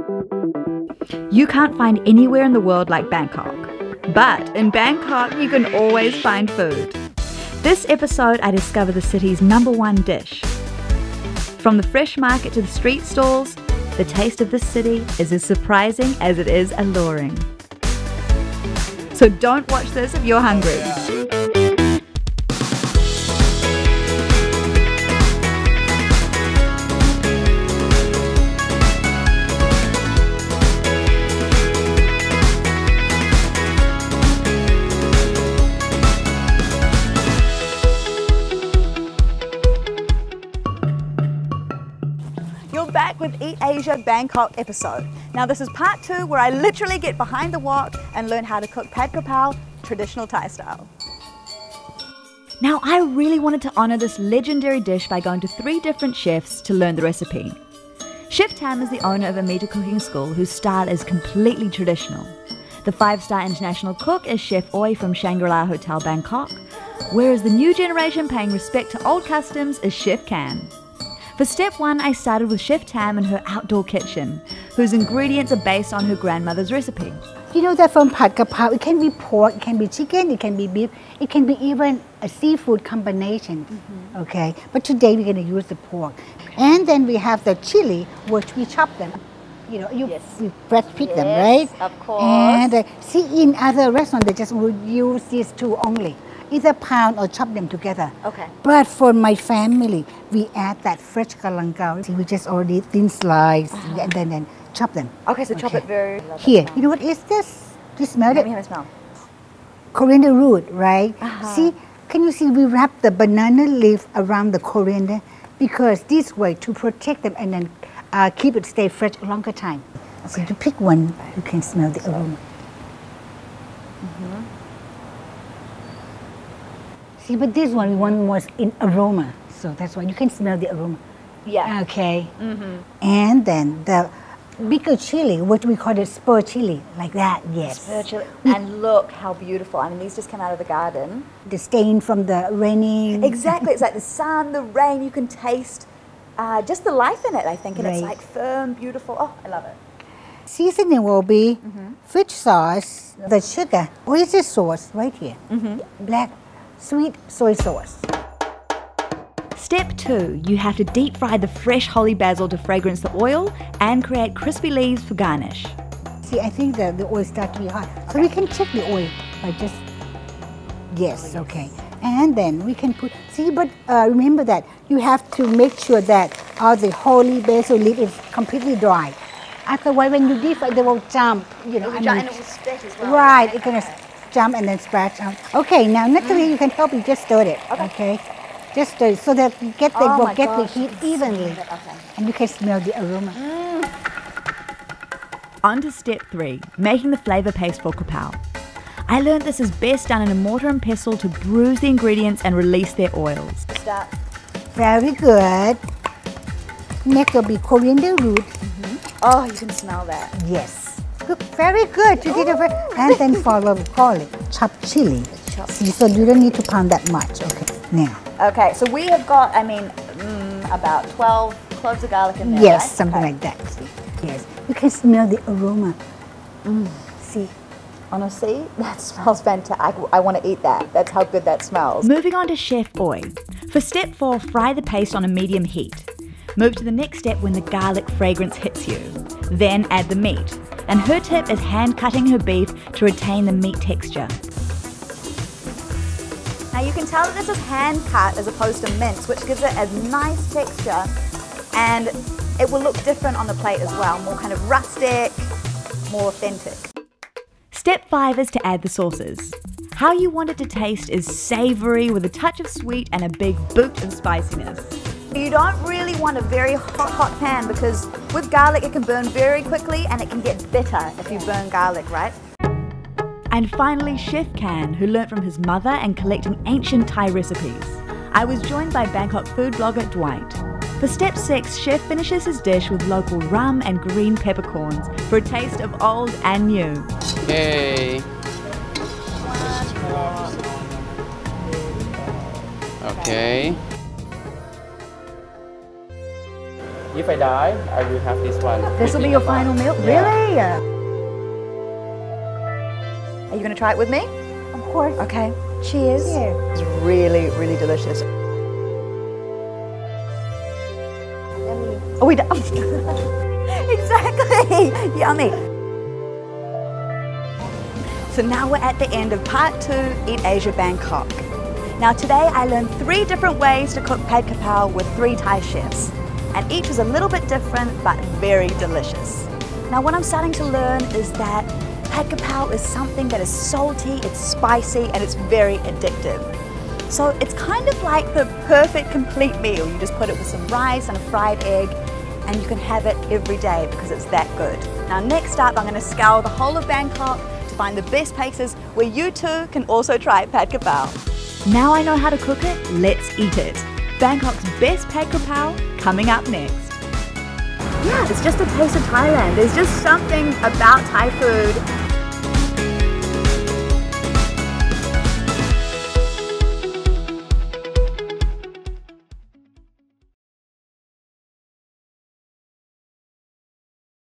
You can't find anywhere in the world like Bangkok. But in Bangkok, you can always find food. This episode, I discover the city's #1 dish. From the fresh market to the street stalls, the taste of this city is as surprising as it is alluring. So don't watch this if you're hungry. You're back with Eat Asia Bangkok episode. Now this is part 2 where I literally get behind the wok and learn how to cook Pad Krapow, traditional Thai style. Now I really wanted to honor this legendary dish by going to 3 different chefs to learn the recipe. Chef Tam is the owner of a meter cooking school whose style is completely traditional. The 5-star international cook is Chef Oi from Shangri-La Hotel Bangkok, whereas the new generation paying respect to old customs is Chef Can. For step 1, I started with Chef Tam in her outdoor kitchen, whose ingredients are based on her grandmother's recipe. You know that from Pad Krapow, it can be pork, it can be chicken, it can be beef, it can be even a seafood combination, okay? But today we're going to use the pork. And then we have the chili, which we chop them. You know, we fresh pick them, right? Of course. And see, in other restaurants, they just would use these 2 only. Either pound or chop them together. Okay. But for my family, we add that fresh kalangao. See, we just already thin slice and then chop them. Okay, so chop it very... Here, you know what is this? Do you smell Let it? me have a smell. Coriander root, right? See, can you see we wrap the banana leaf around the coriander? Because this way to protect them and then keep it stay fresh a longer time. So you pick one, you can smell the aroma. See, but this one we want more in aroma, so that's why you can smell the aroma. Yeah. Okay. And then the bigger chili, what we call it spur chili, like that. Yes. Spur chili. And look how beautiful. I mean, these just come out of the garden. The stain from the raining. Exactly. It's like the sun, the rain. You can taste just the life in it, I think, and it's like firm, beautiful. Oh, I love it. Seasoning will be fish sauce, the sugar, oyster sauce right here, black sweet soy sauce. Step 2, you have to deep fry the fresh holy basil to fragrance the oil and create crispy leaves for garnish. See, I think the oil starts to be hot. So we can check the oil by just, yes, okay. And then we can put, see, but remember that you have to make sure that all the holy basil leaf is completely dry. Otherwise, when you deep fry, they will jump, you know. And it will stick as well. Right, it's going to jump and then splash out. Okay, now Natalie, you can help me just stir it. Okay. Just stir it so that you get the heat evenly. And you can smell the aroma. On to step 3, making the flavor paste for krapow. I learned this is best done in a mortar and pestle to bruise the ingredients and release their oils. Start. Very good. Next will be coriander root. Oh, you can smell that. Yes. Good. Very good. You did it very, and then follow garlic, chopped chili. See, so you don't need to pound that much. Okay. Now. Okay, so we have got, I mean, about 12 cloves of garlic in there. Yes, right? something like that. Yes. You can smell the aroma. See. Honestly, that smells fantastic. I want to eat that. That's how good that smells. Moving on to Chef Oi. For step 4, fry the paste on a medium heat. Move to the next step when the garlic fragrance hits you. Then add the meat. And her tip is hand cutting her beef to retain the meat texture. Now you can tell that this is hand cut as opposed to mince, which gives it a nice texture, and it will look different on the plate as well, more kind of rustic, more authentic. Step 5 is to add the sauces. How you want it to taste is savoury with a touch of sweet and a big boot of spiciness. You don't really want a very hot pan because with garlic it can burn very quickly and it can get bitter if you burn garlic, right? And finally, Chef Can, who learnt from his mother and collecting ancient Thai recipes. I was joined by Bangkok food blogger Dwight. For step 6, Chef finishes his dish with local rum and green peppercorns for a taste of old and new. Okay. Okay. If I die, I will have this one. This will be your final meal? Yeah. Really? Are you going to try it with me? Of course. Okay. Cheers. Cheers. It's really, really delicious. Oh, we don't. Exactly. Yummy. So now we're at the end of part 2, Eat Asia Bangkok. Now today I learned 3 different ways to cook Pad Krapow with 3 Thai chefs. And each is a little bit different, but very delicious. Now what I'm starting to learn is that Pad Krapow is something that is salty, it's spicy, and it's very addictive. So it's kind of like the perfect complete meal. You just put it with some rice and a fried egg, and you can have it every day because it's that good. Now next up, I'm going to scour the whole of Bangkok to find the best places where you too can also try Pad Krapow. Now I know how to cook it, let's eat it. Bangkok's best Pad Krapow coming up next. Yeah, it's just a taste of Thailand. There's just something about Thai food